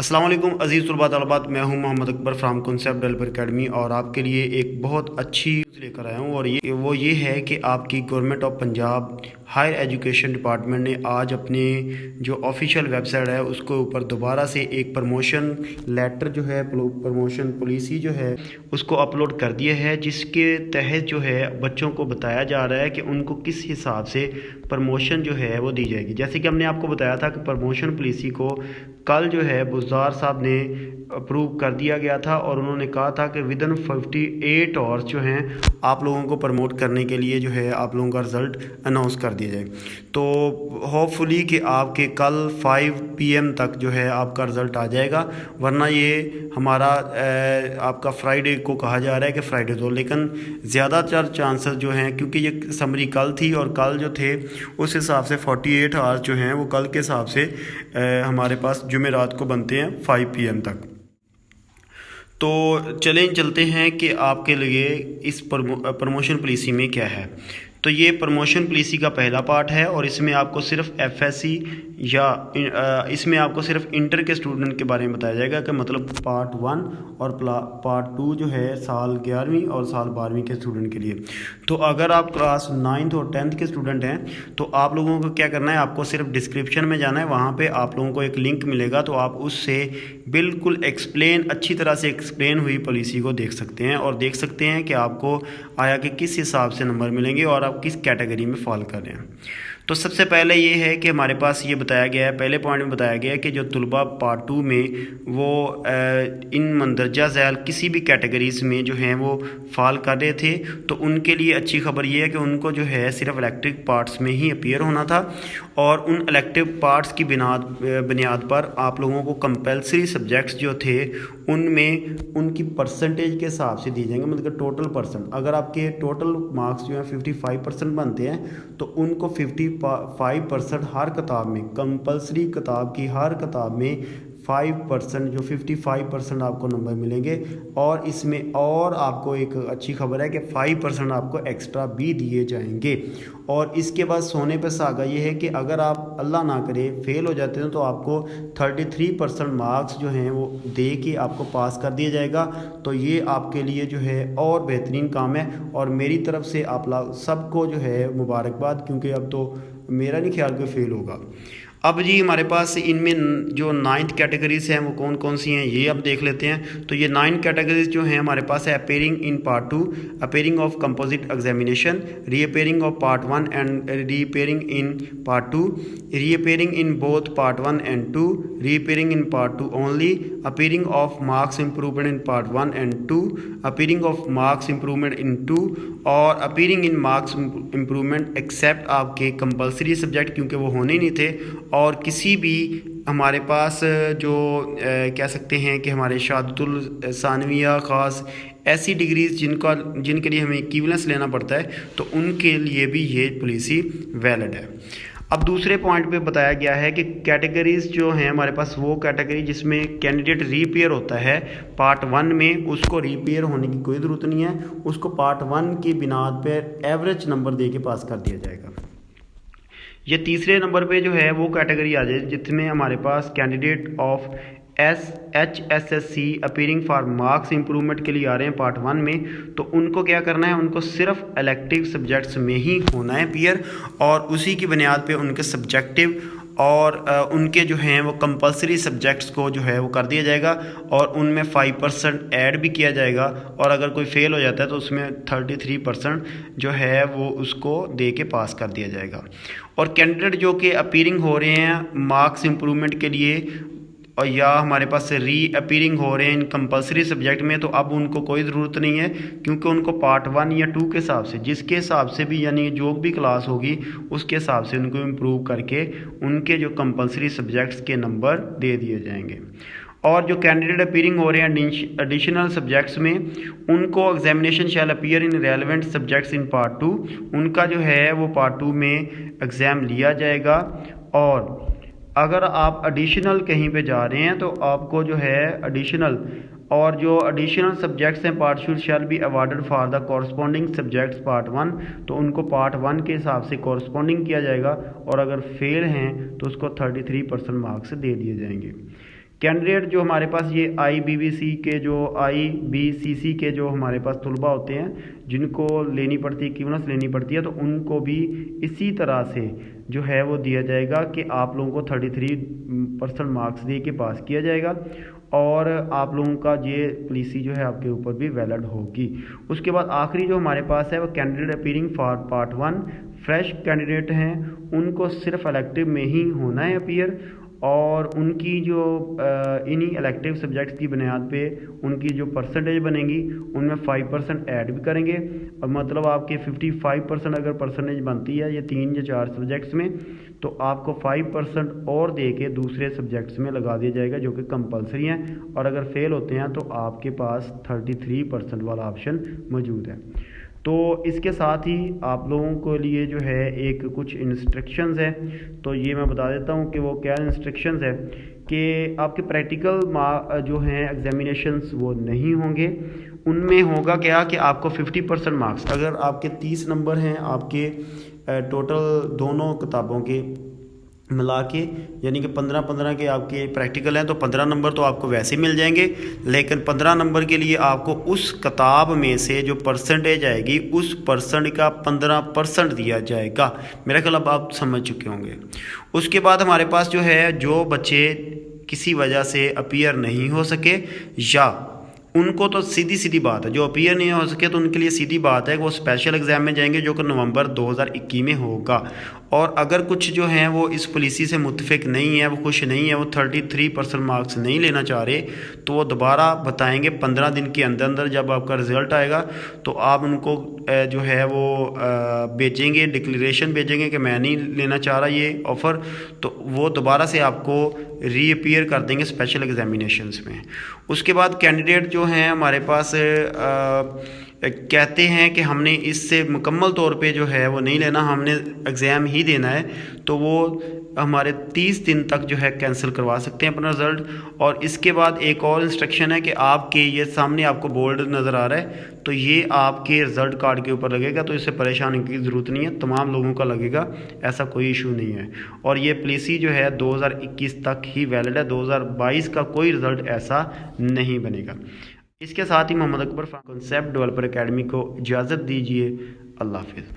अस्सलाम वालेकुम अज़ीज़ तलबा तलबात, मैं हूं Mohammad Akbar from concept developer academy और आपके लिए एक बहुत अच्छी न्यूज़ लेकर आया हूं। और ये है कि आपकी government of Punjab higher education department ने आज अपने जो ऑफिशियल वेबसाइट है उसके ऊपर दोबारा से एक प्रमोशन लेटर जो है, प्रमोशन पॉलिसी जो है उसको अपलोड कर दिया है, जिसके तहत जो है बच्चों को बताया जा रहा है कि उनको किस हिसाब से प्रमोशन जो है वो दी जाएगी। जैसे कि हमने आपको बताया था कि प्रमोशन पॉलिसी को कल जो है बुज़दार साहब ने अप्रूव कर दिया गया था और उन्होंने कहा था कि विदिन 58 आवर्स जो हैं आप लोगों को प्रमोट करने के लिए जो है आप लोगों का रिज़ल्ट अनाउंस कर दिया जाए। तो होपफुली कि आपके कल 5 PM तक जो है आपका रिज़ल्ट आ जाएगा, वरना ये हमारा आपका फ्राइडे को कहा जा रहा है कि फ्राइडे दो, लेकिन ज़्यादातर चांसेस जो हैं, क्योंकि ये समरी कल थी और कल जो थे उस हिसाब से 48 आवर्स जो हैं वो कल के हिसाब से हमारे पास जुमेरात को बनते हैं 5 PM तक। तो चलते हैं कि आपके लिए इस प्रमोशन पॉलिसी में क्या है। तो ये प्रमोशन पॉलिसी का पहला पार्ट है और इसमें आपको सिर्फ FSC या इसमें आपको सिर्फ इंटर के स्टूडेंट के बारे में बताया जाएगा कि मतलब पार्ट 1 और पार्ट 2 जो है साल 11वीं और साल 12वीं के स्टूडेंट के लिए। तो अगर आप क्लास 9th और 10th के स्टूडेंट हैं तो आप लोगों को क्या करना है, आपको सिर्फ डिस्क्रिप्शन में जाना है, वहाँ पे आप लोगों को एक लिंक मिलेगा, तो आप उससे बिल्कुल अच्छी तरह से एक्सप्लेन हुई पॉलिसी को देख सकते हैं और देख सकते हैं कि आपको आया कि किस हिसाब से नंबर मिलेंगे और आप किस कैटेगरी में फॉल कर रहे हैं। तो सबसे पहले ये है कि हमारे पास ये बताया गया है, पहले पॉइंट में बताया गया है कि जो तलबा पार्ट 2 में वो इन मंदरजा झैल किसी भी कैटेगरीज़ में जो हैं वो फॉल कर रहे थे, तो उनके लिए अच्छी खबर ये है कि उनको जो है सिर्फ इलेक्टिव पार्ट्स में ही अपीयर होना था और उन इलेक्टिव पार्ट्स की बुनियाद पर आप लोगों को कंपल्सरी सब्जेक्ट्स जो थे उनमें उनकी परसेंटेज के हिसाब से दी जाएंगे, मतलब टोटल परसेंट। अगर आपके टोटल मार्क्स जो है 55% बनते हैं तो उनको 55% हर किताब में, कंपल्सरी किताब की हर किताब में 5% जो 55% आपको नंबर मिलेंगे। और इसमें और आपको एक अच्छी खबर है कि 5% आपको एक्स्ट्रा भी दिए जाएंगे। और इसके बाद सोने पे सुहागा ये है कि अगर आप अल्लाह ना करे फेल हो जाते हैं तो आपको 33% मार्क्स जो हैं वो दे के आपको पास कर दिया जाएगा। तो ये आपके लिए जो है और बेहतरीन काम है और मेरी तरफ से आप लोग सबको जो है मुबारकबाद, क्योंकि अब तो मेरा नहीं ख्याल कोई फेल होगा। अब जी हमारे पास इनमें जो 9th कैटेगरीज़ हैं वो कौन कौन सी हैं ये अब देख लेते हैं। तो ये 9 कैटेगरीज जो हैं हमारे पास है appearing in part 2, appearing of composite examination, reappearing of part 1 and reappearing in part 2, reappearing in both part 1 and 2, reappearing in part 2 only, appearing of marks improvement in part 1 and 2, appearing of marks improvement in 2 और appearing in marks improvement except आपके compulsory subject, क्योंकि वो होने ही नहीं थे। और किसी भी हमारे पास जो कह सकते हैं कि हमारे शहादतुल सानविया ख़ास ऐसी डिग्रीज़ जिनके लिए हमें इक्विवेलेंस लेना पड़ता है, तो उनके लिए भी ये पॉलिसी वैलिड है। अब दूसरे पॉइंट पे बताया गया है कि कैटेगरीज़ जो हैं हमारे पास, वो कैटेगरी जिसमें कैंडिडेट रीपेयर होता है पार्ट 1 में, उसको रीपेयर होने की कोई ज़रूरत नहीं है, उसको पार्ट 1 की बिनाद पर एवरेज नंबर दे के पास कर दिया जाएगा। ये तीसरे नंबर पे जो है वो कैटेगरी आ जाए जिसमें हमारे पास candidate of HSSC appearing for marks improvement के लिए आ रहे हैं पार्ट 1 में, तो उनको क्या करना है, उनको सिर्फ इलेक्टिव सब्जेक्ट्स में ही होना है अपीयर और उसी की बुनियाद पे उनके सब्जेक्टिव और उनके जो हैं वो कंपल्सरी सब्जेक्ट्स को जो है वो कर दिया जाएगा और उनमें 5% ऐड भी किया जाएगा और अगर कोई फेल हो जाता है तो उसमें 33% जो है वो उसको दे के पास कर दिया जाएगा। और कैंडिडेट जो कि अपीयरिंग हो रहे हैं मार्क्स इम्प्रूवमेंट के लिए और या हमारे पास री अपीयरिंग हो रहे हैं इन कंपल्सरी सब्जेक्ट में, तो अब उनको कोई ज़रूरत नहीं है, क्योंकि उनको पार्ट 1 या 2 के हिसाब से, जिसके हिसाब से भी यानी जो भी क्लास होगी उसके हिसाब से उनको इम्प्रूव करके उनके जो कंपल्सरी सब्जेक्ट्स के नंबर दे दिए जाएंगे। और जो कैंडिडेट अपीयरिंग हो रहे हैं एडिशनल सब्जेक्ट्स में, उनको examination shall appear in relevant subjects in part 2, उनका जो है वो पार्ट 2 में एग्ज़ाम लिया जाएगा। और अगर आप एडिशनल कहीं पे जा रहे हैं तो आपको जो है एडिशनल और जो एडिशनल सब्जेक्ट्स हैं part should shall be awarded for the corresponding subjects part 1, तो उनको पार्ट 1 के हिसाब से कॉरस्पॉन्डिंग किया जाएगा और अगर फेल हैं तो उसको 33% मार्क्स दे दिए जाएंगे। कैंडिडेट जो हमारे पास ये IBCC के जो हमारे पास तलबा होते हैं जिनको लेनी पड़ती है, इक्विवेलेंस लेनी पड़ती है, तो उनको भी इसी तरह से जो है वो दिया जाएगा कि आप लोगों को 33% मार्क्स दे के पास किया जाएगा और आप लोगों का ये पॉलिसी जो है आपके ऊपर भी वैलिड होगी। उसके बाद आखिरी जो हमारे पास है वो candidate appearing for part 1 fresh candidate हैं, उनको सिर्फ इलेक्टिव में ही होना है अपीयर, और उनकी जो इन्हीं इलेक्टिव सब्जेक्ट्स की बुनियाद पे उनकी जो परसेंटेज बनेगी उनमें 5% ऐड भी करेंगे। और मतलब आपके 55% अगर परसेंटेज बनती है ये 3 या 4 सब्जेक्ट्स में, तो आपको 5% और दे के दूसरे सब्जेक्ट्स में लगा दिया जाएगा जो कि कंपलसरी हैं, और अगर फेल होते हैं तो आपके पास 33% वाला ऑप्शन मौजूद है। तो इसके साथ ही आप लोगों के लिए जो है एक कुछ इंस्ट्रक्शंस है, तो ये मैं बता देता हूँ कि वो क्या इंस्ट्रक्शंस है कि आपके प्रैक्टिकल जो हैं एग्जामिनेशंस वो नहीं होंगे। उनमें होगा क्या कि आपको 50% मार्क्स, अगर आपके 30 नंबर हैं आपके टोटल दोनों किताबों के मिला के, यानी कि 15-15 के आपके प्रैक्टिकल हैं, तो 15 नंबर तो आपको वैसे ही मिल जाएंगे, लेकिन 15 नंबर के लिए आपको उस किताब में से जो परसेंटेज आएगी उस परसेंट का 15% दिया जाएगा। मेरा ख्याल अब आप समझ चुके होंगे। उसके बाद हमारे पास जो है जो बच्चे किसी वजह से अपीयर नहीं हो सके, या उनको तो सीधी सीधी बात है, जो अपीयर नहीं हो सके तो उनके लिए सीधी बात है कि वो स्पेशल एग्ज़ाम में जाएंगे जो कि नवंबर 2021 में होगा। और अगर कुछ जो हैं वो इस पॉलिसी से मुत्तफिक नहीं है, वो खुश नहीं है, वो 33% मार्क्स नहीं लेना चाह रहे, तो वो दोबारा बताएंगे 15 दिन के अंदर अंदर जब आपका रिज़ल्ट आएगा, तो आप उनको जो है वो भेजेंगे, डिक्लेरेशन भेजेंगे कि मैं नहीं लेना चाह रहा ये ऑफ़र, तो वो दोबारा से आपको रीअपीयर कर देंगे स्पेशल एग्जामिनेशंस में। उसके बाद कैंडिडेट जो हैं हमारे पास कहते हैं कि हमने इससे मुकम्मल तौर पे जो है वो नहीं लेना, हमने एग्ज़ाम ही देना है, तो वो हमारे 30 दिन तक जो है कैंसिल करवा सकते हैं अपना रिज़ल्ट। और इसके बाद एक और इंस्ट्रक्शन है कि आपके ये सामने आपको बोर्ड नज़र आ रहा है, तो ये आपके रिज़ल्ट कार्ड के ऊपर लगेगा, तो इससे परेशान होने की ज़रूरत नहीं है, तमाम लोगों का लगेगा, ऐसा कोई इशू नहीं है। और ये पॉलिसी जो है 2021 तक ही वैलिड है, 2022 का कोई रिज़ल्ट ऐसा नहीं बनेगा। इसके साथ ही Mohammad Akbar concept developer academy को इजाज़त दीजिए। अल्लाह हाफिज़।